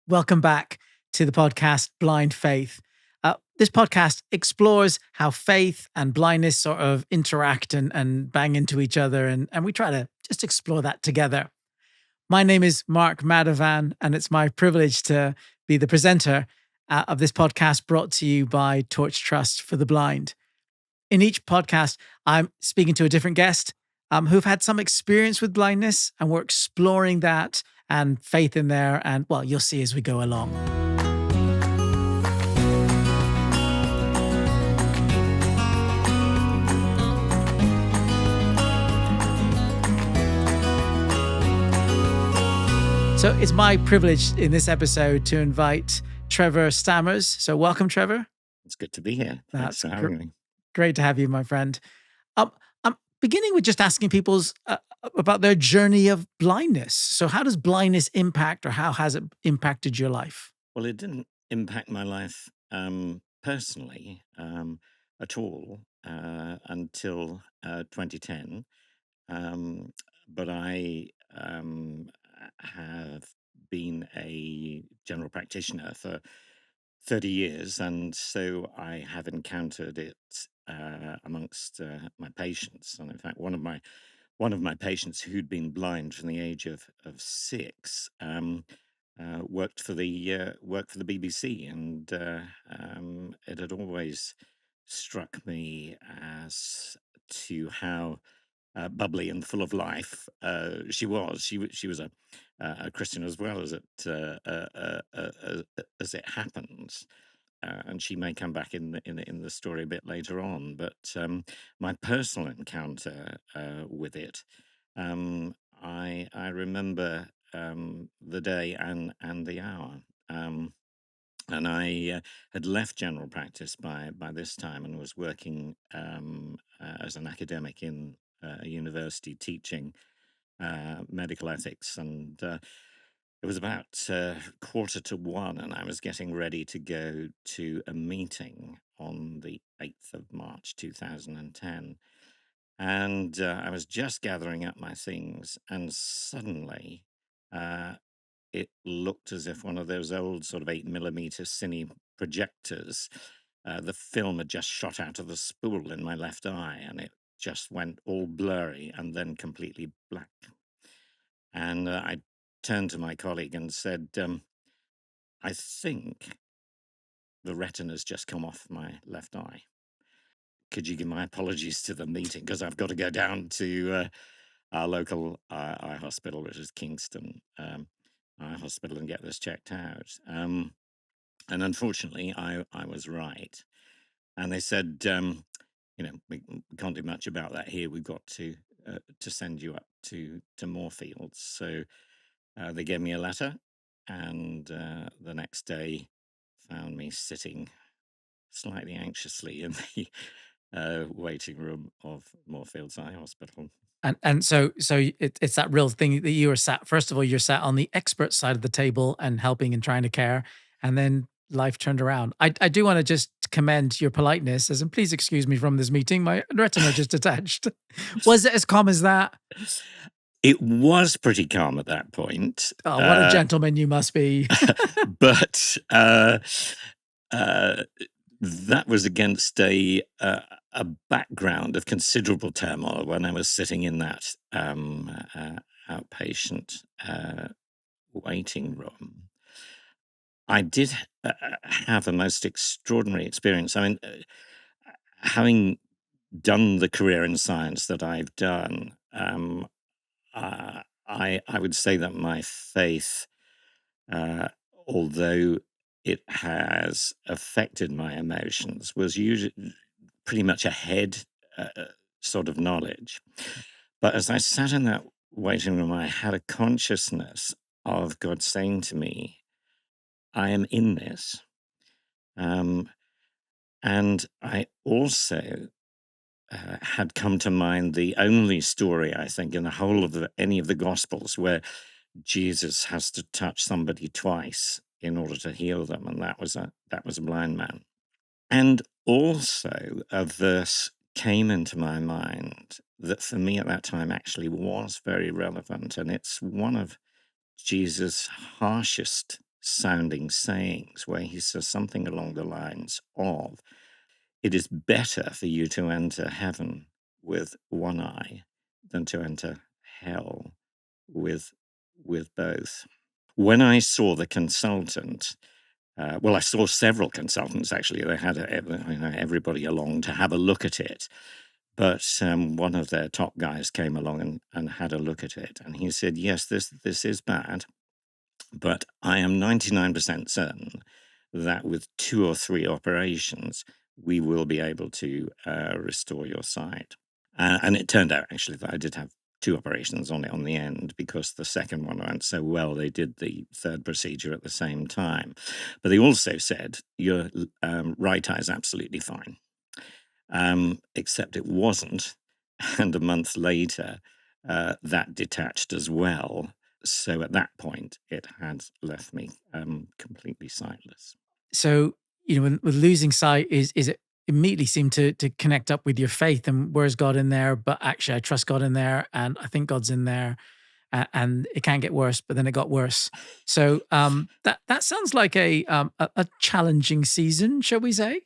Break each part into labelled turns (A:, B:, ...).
A: Welcome back to the podcast Blind Faith. This podcast explores how faith and blindness sort of interact and bang into each other, and we try to just explore that together. My name is Mark Madavan, and it's my privilege to be the presenter of this podcast brought to you by Torch Trust for the Blind. In each podcast, I'm speaking to a different guest who've had some experience with blindness, and we're exploring that and faith in there. And well, you'll see as we go along. So it's my privilege in this episode to invite Trevor Stammers. So welcome, Trevor.
B: It's good to be here. Thanks
A: That's
B: for having me.
A: great to have you, my friend. I'm beginning with just asking people about their journey of blindness. So how does blindness impact, or how has it impacted your life?
B: Well, it didn't impact my life personally at all until 2010. Um, but I have been a general practitioner for 30 years, and so I have encountered it amongst my patients. And in fact, one of my patients who'd been blind from the age of 6 worked for the BBC, and it had always struck me as to how bubbly and full of life she was. She was a Christian as well as it happens. And she may come back in the story a bit later on. But my personal encounter with it, I remember the day and the hour. And I had left general practice by this time and was working as an academic in a university teaching medical ethics. And it was about 1:45, and I was getting ready to go to a meeting on the 8th of March 2010. And I was just gathering up my things, and suddenly uh, it looked as if one of those old sort of 8mm cine projectors, the film had just shot out of the spool in my left eye, and it just went all blurry and then completely black. And I turned to my colleague and said, I think the retina's just come off my left eye. Could you give my apologies to the meeting? Because I've got to go down to our local eye hospital, which is Kingston Eye Hospital, and get this checked out. And unfortunately, I was right. And they said, we can't do much about that here. We've got to send you up to Moorfields. So they gave me a letter, and the next day found me sitting slightly anxiously in the waiting room of Moorfields Eye Hospital.
A: And so it's that real thing that you were sat. First of all, you're sat on the expert side of the table and helping and trying to care, and then life turned around. I do want to just commend your politeness, as in, please excuse me from this meeting. My retina just detached. Was it as calm as that?
B: It was pretty calm at that point.
A: Oh, what a gentleman you must be.
B: But that was against a background of considerable turmoil when I was sitting in that outpatient waiting room. I did have a most extraordinary experience. I mean, having done the career in science that I've done, I would say that my faith, although it has affected my emotions, was usually pretty much a head sort of knowledge. But as I sat in that waiting room, I had a consciousness of God saying to me, I am in this. And I also had come to mind the only story, I think, in the whole of any of the Gospels where Jesus has to touch somebody twice in order to heal them, and that was a blind man. And also a verse came into my mind that for me at that time actually was very relevant, and it's one of Jesus' harshest sounding sayings where he says something along the lines of, "It is better for you to enter heaven with one eye than to enter hell with both." When I saw the consultant, well, I saw several consultants actually. They had everybody along to have a look at it. But one of their top guys came along and had a look at it, and he said, "Yes, this is bad, but I am 99% certain that with 2 or 3 operations, we will be able to restore your sight." And it turned out actually that I did have 2 operations on it on the end, because the second one went so well, they did the third procedure at the same time. But they also said, "Your right eye is absolutely fine." Except it wasn't. And a month later, that detached as well. So at that point, it had left me completely sightless.
A: So, with losing sight, is it immediately seemed to connect up with your faith and where's God in there? But actually, I trust God in there, and I think God's in there, and it can't get worse. But then it got worse. So that sounds like a challenging season, shall we say?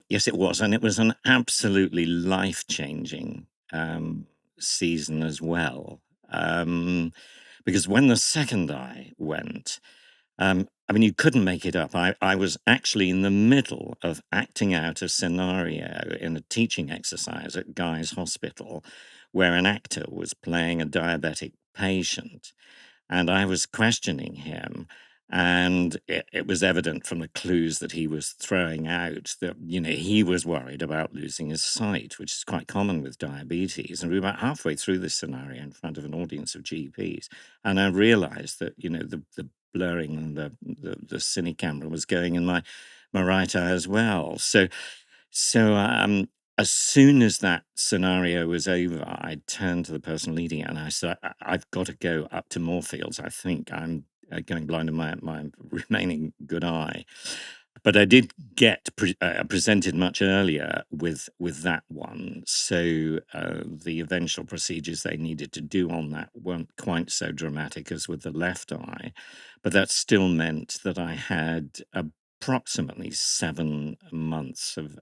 B: Yes, it was. And it was an absolutely life changing season as well. Because when the second eye went, I mean, you couldn't make it up. I was actually in the middle of acting out a scenario in a teaching exercise at Guy's Hospital, where an actor was playing a diabetic patient, and I was questioning him. And it was evident from the clues that he was throwing out that, he was worried about losing his sight, which is quite common with diabetes. And we were about halfway through this scenario in front of an audience of GPs. And I realized that, the blurring and the cine camera was going in my right eye as well. So as soon as that scenario was over, I turned to the person leading it and I said, I've got to go up to Moorfields. I think I'm going blind in my remaining good eye." But I did get presented much earlier with that one. So the eventual procedures they needed to do on that weren't quite so dramatic as with the left eye. But that still meant that I had approximately 7 months of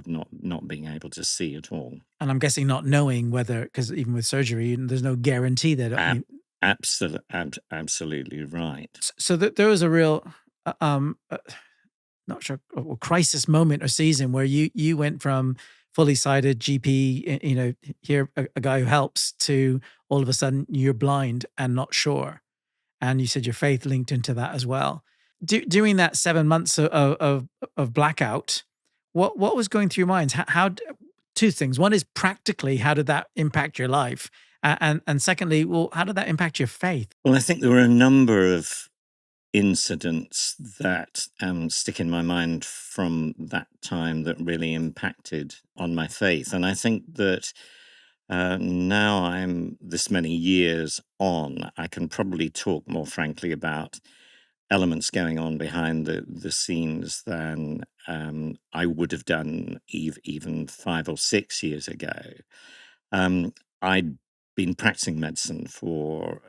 B: not being able to see at all.
A: And I'm guessing not knowing whether, because even with surgery, there's no guarantee that
B: Ab- absolutely right.
A: so that there was a real not sure, crisis moment or season where you went from fully sighted GP, here a guy who helps, to all of a sudden you're blind and not sure, and you said your faith linked into that as well. During that 7 months of blackout, what was going through your minds? Two things. One is practically, how did that impact your life, and secondly, well, how did that impact your faith?
B: Well, I think there were a number of incidents that stick in my mind from that time that really impacted on my faith. And I think that now I'm this many years on, I can probably talk more frankly about elements going on behind the scenes than I would have done even 5 or 6 years ago. I'd been practicing medicine for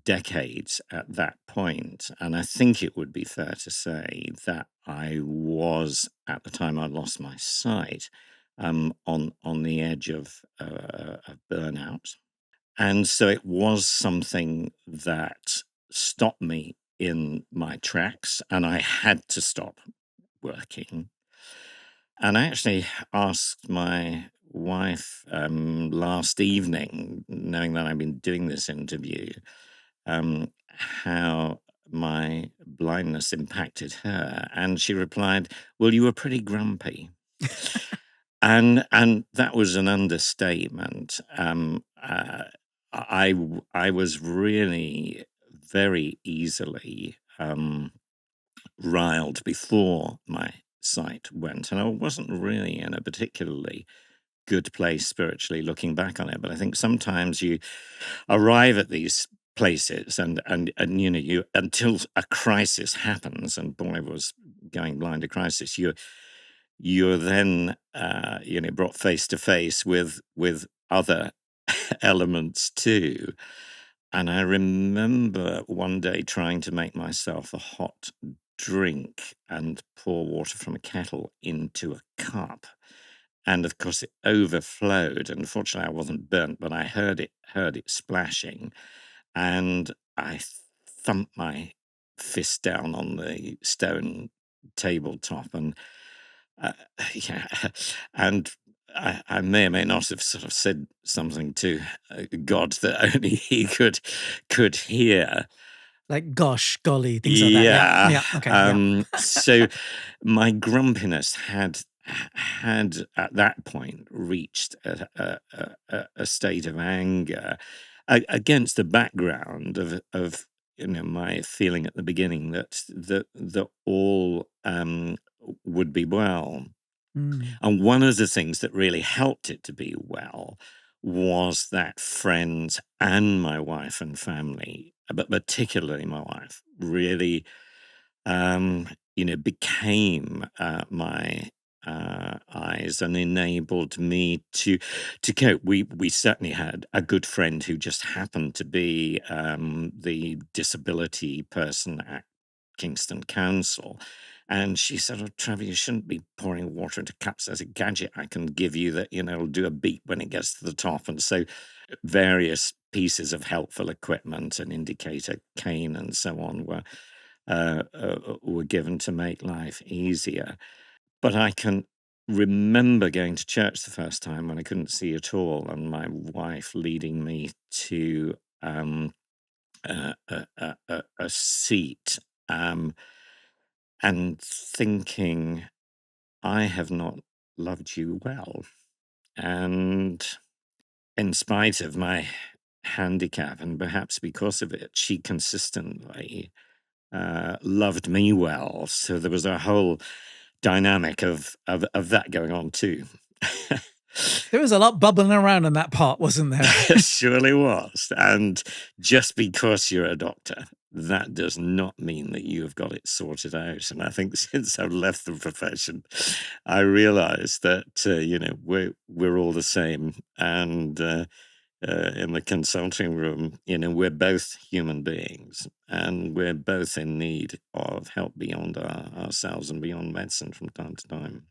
B: decades at that point, and I think it would be fair to say that I was, at the time I lost my sight, on the edge of burnout. And so it was something that stopped me in my tracks, and I had to stop working. And I actually asked my wife last evening, knowing that I've been doing this interview, how my blindness impacted her. And she replied, "Well, you were pretty grumpy." And that was an understatement. I was really very easily riled before my sight went, and I wasn't really in a particularly good place spiritually looking back on it. But I think sometimes you arrive at these places and you until a crisis happens, and boy, was going blind a crisis. You're then brought face to face with other elements too. And I remember one day trying to make myself a hot drink and pour water from a kettle into a cup. And of course, it overflowed. Unfortunately, I wasn't burnt, but I heard it splashing, and I thumped my fist down on the stone tabletop, and uh, yeah, and I may or may not have sort of said something to God that only He could hear.
A: Like gosh, golly, things like that. Yeah.
B: Yeah.
A: Yeah. Okay. Yeah.
B: So my grumpiness had at that point reached a state of anger against the background of my feeling at the beginning that all would be well.
A: Mm,
B: And one of the things that really helped it to be well was that friends and my wife and family, but particularly my wife, really, became my eyes and enabled me to cope. We certainly had a good friend who just happened to be the disability person at Kingston Council. And she said, "Oh, Trevor, you shouldn't be pouring water into cups. There's a gadget I can give you that, will do a beep when it gets to the top." And so various pieces of helpful equipment, an indicator cane and so on, were given to make life easier. But I can remember going to church the first time when I couldn't see at all, and my wife leading me to a seat, and thinking, I have not loved you well. And in spite of my handicap, and perhaps because of it, she consistently loved me well. So there was a whole dynamic of that going on too.
A: there was a lot bubbling around in that pot, wasn't there?
B: Surely was. And just because you're a doctor, that does not mean that you have got it sorted out. And I think since I've left the profession, I realized that we're all the same. And in the consulting room, we're both human beings, and we're both in need of help beyond ourselves and beyond medicine from time to time.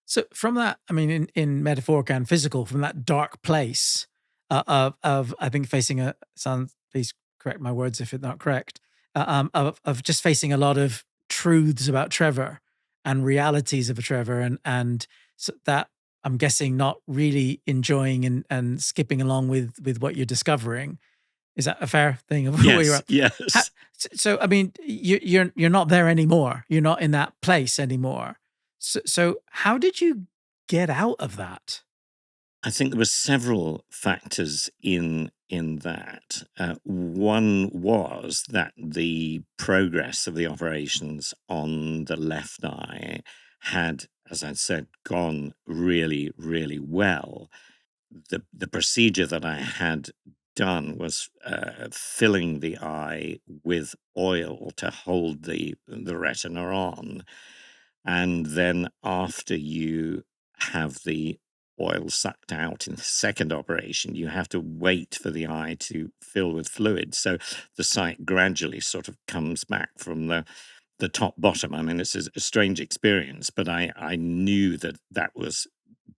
A: So from that, I mean, in metaphorical and physical, from that dark place of I think facing a sound. Please correct my words if it's not correct. Of just facing a lot of truths about Trevor and realities of a Trevor, and so that I'm guessing not really enjoying and skipping along with what you're discovering. Is that a fair thing of where you're
B: Yes,
A: at? Ha-
B: yes.
A: so I mean, you're not there anymore. You're not in that place anymore. So how did you get out of that?
B: I think there were several factors in that. One was that the progress of the operations on the left eye had, as I said, gone really, really well. The procedure that I had done was filling the eye with oil to hold the retina on, and then after you have the oil sucked out in the second operation, you have to wait for the eye to fill with fluid. So the sight gradually sort of comes back from the top bottom. I mean, it's a strange experience, but I knew that was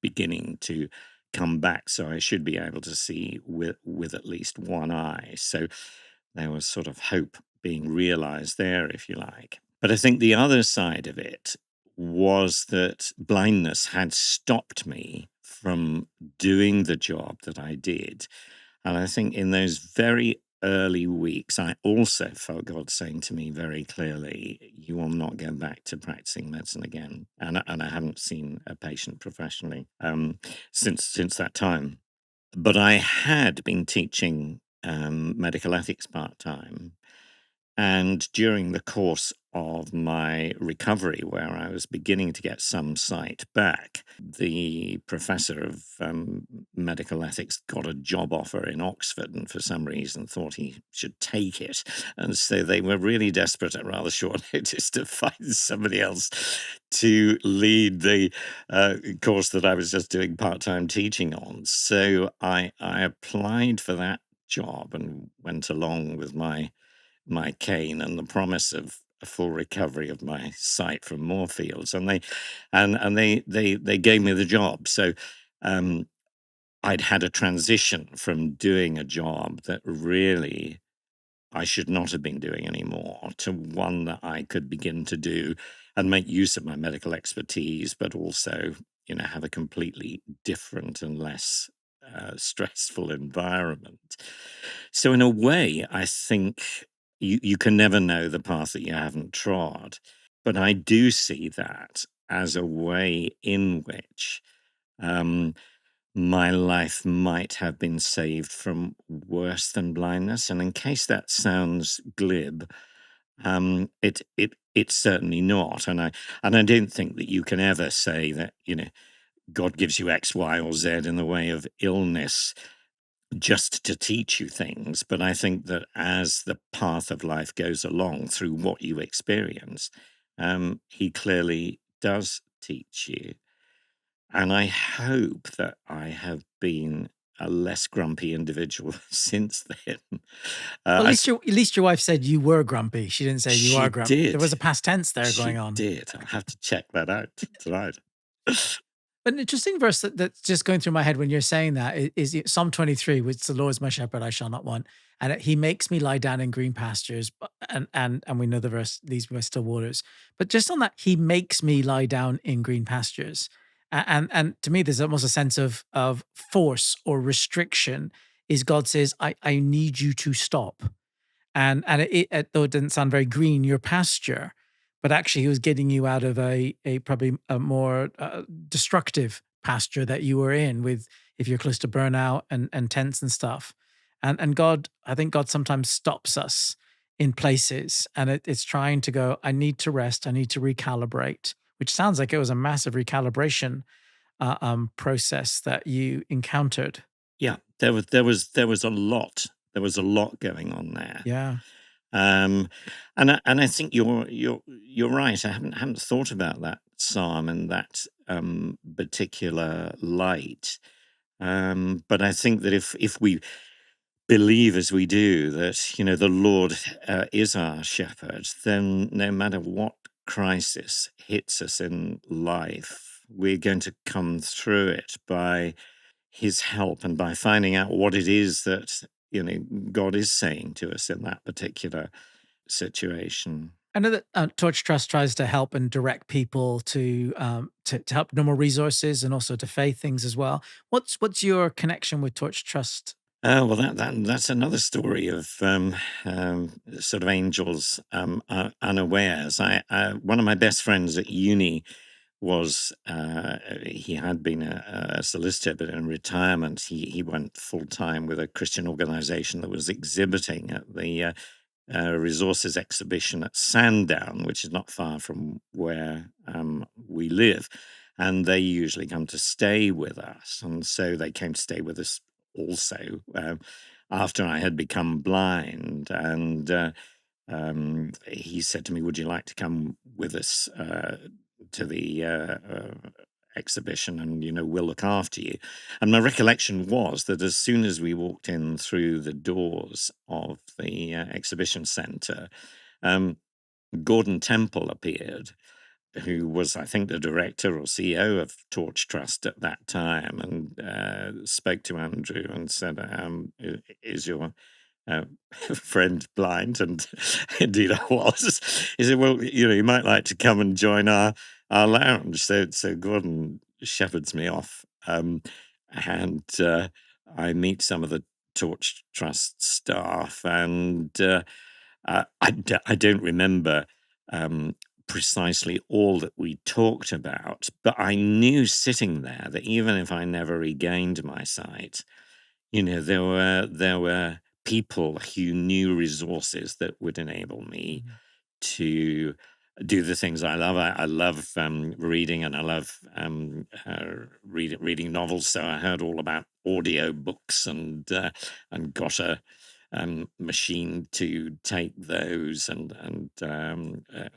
B: beginning to come back, so I should be able to see with at least one eye. So there was sort of hope being realized there, if you like. But I think the other side of it was that blindness had stopped me from doing the job that I did. And I think in those very early weeks, I also felt God saying to me very clearly, "You will not go back to practicing medicine again." And I haven't seen a patient professionally since that time. But I had been teaching medical ethics part time, and during the course of my recovery, where I was beginning to get some sight back, the professor of medical ethics got a job offer in Oxford and for some reason thought he should take it. And so they were really desperate at rather short notice to find somebody else to lead the course that I was just doing part time teaching on. So I applied for that job and went along with my cane and the promise of a full recovery of my sight from Moorfields, and they gave me the job. So um, I'd had a transition from doing a job that really I should not have been doing anymore to one that I could begin to do and make use of my medical expertise, but also, have a completely different and less stressful environment. So, in a way, I think you can never know the path that you haven't trod. But I do see that as a way in which um, my life might have been saved from worse than blindness. And in case that sounds glib, it's certainly not. And I don't think that you can ever say that God gives you X, Y, or Z in the way of illness just to teach you things. But I think that as the path of life goes along through what you experience, He clearly does teach you. And I hope that I have been a less grumpy individual since then.
A: Well,
B: I s
A: at least your wife said you were grumpy. She didn't say you are
B: She
A: grumpy. There
B: did.
A: was a past tense there going
B: She
A: on.
B: did. I'll have to check that out tonight.
A: An interesting verse that's just going through my head when you're saying that is Psalm 23, which the Lord is my shepherd, I shall not want. And he makes me lie down in green pastures. And we know the verse, leads me by still waters. But just on that, he makes me lie down in green pastures. And to me, there's almost a sense of force or restriction. Is God says, I need you to stop. And though it didn't sound very green, your pasture, but actually he was getting you out of a probably a more destructive pasture that you were in with if you're close to burnout and tents and stuff. And God, I think God sometimes stops us in places and it's trying to go, I need to rest, I need to recalibrate, which sounds like it was a massive recalibration process that you encountered.
B: Yeah, there was a lot. There was a lot going on there.
A: Yeah.
B: Um, and I think you're right. I haven't thought about that psalm in that particular light. But I think that if we believe as we do that the Lord is our shepherd, then no matter what crisis hits us in life, we're going to come through it by His help and by finding out what it is that God is saying to us in that particular situation.
A: I know that Torch Trust tries to help and direct people to help know more resources and also to faith things as well. What's your connection with Torch Trust?
B: Oh well, that's another story of sort of angels unawares. One of my best friends at uni was he had been a solicitor, but in retirement he went full time with a Christian organization that was exhibiting at the resources exhibition at Sandown, which is not far from where we live. And they usually come to stay with us. And so they came to stay with us also after I had become blind. And he said to me, "Would you like to come with us to the exhibition? And we'll look after you." And my recollection was that as soon as we walked in through the doors of the exhibition centre, um, Gordon Temple appeared, who was, I think, the director or CEO of Torch Trust at that time, and spoke to Andrew and said, "Is your uh, friend blind?" And indeed, I was. He said, "Well, you might like to come and join our lounge." So Gordon shepherds me off, and I meet some of the Torch Trust staff, and I don't remember um, precisely all that we talked about, but I knew sitting there that even if I never regained my sight, there were people who knew resources that would enable me
A: Mhm.
B: to do the things I love. I love reading, and I love reading novels. So I heard all about audio books and got a machine to take those, and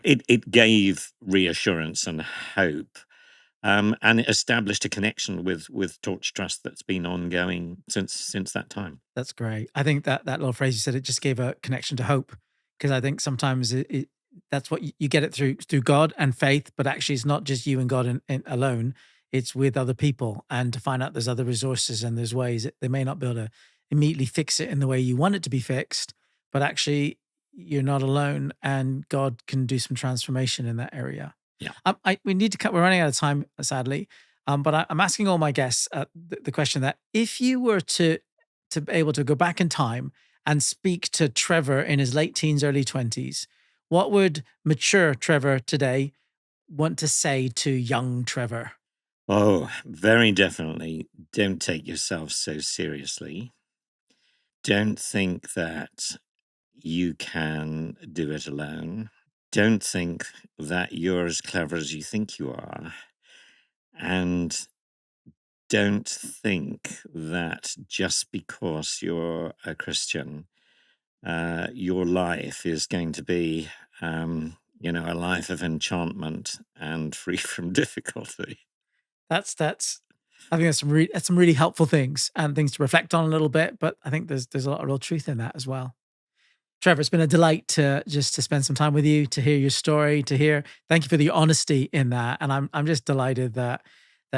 B: it gave reassurance and hope. And it established a connection with Torch Trust that's been ongoing since that time.
A: That's great. I think that little phrase you said, it just gave a connection to hope, because I think sometimes that's what you get it through God and faith, but actually it's not just you and God alone. It's with other people, and to find out there's other resources and there's ways that they may not be able to immediately fix it in the way you want it to be fixed, but actually you're not alone, and God can do some transformation in that area.
B: Yeah.
A: We need to cut. We're running out of time, sadly. But I'm asking all my guests the question that if you were to be able to go back in time and speak to Trevor in his late teens, early 20s, what would mature Trevor today want to say to young Trevor?
B: Oh, very definitely. Don't take yourself so seriously. Don't think that you can do it alone. Don't think that you're as clever as you think you are. And don't think that just because you're a Christian, your life is going to be, a life of enchantment and free from difficulty.
A: That's I think that's some really helpful things and things to reflect on a little bit, but I think there's a lot of real truth in that as well. Trevor, it's been a delight to spend some time with you, to hear your story, thank you for the honesty in that. And I'm just delighted that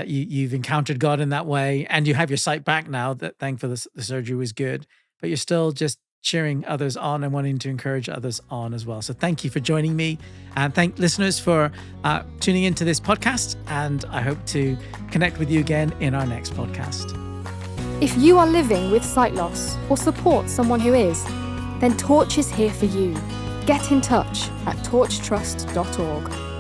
A: you've encountered God in that way, and you have your sight back now, that thankfully the surgery was good, but you're still just cheering others on and wanting to encourage others on as well. So thank you for joining me, and thank listeners for tuning into this podcast. And I hope to connect with you again in our next podcast.
C: If you are living with sight loss or support someone who is, then Torch is here for you. Get in touch at torchtrust.org.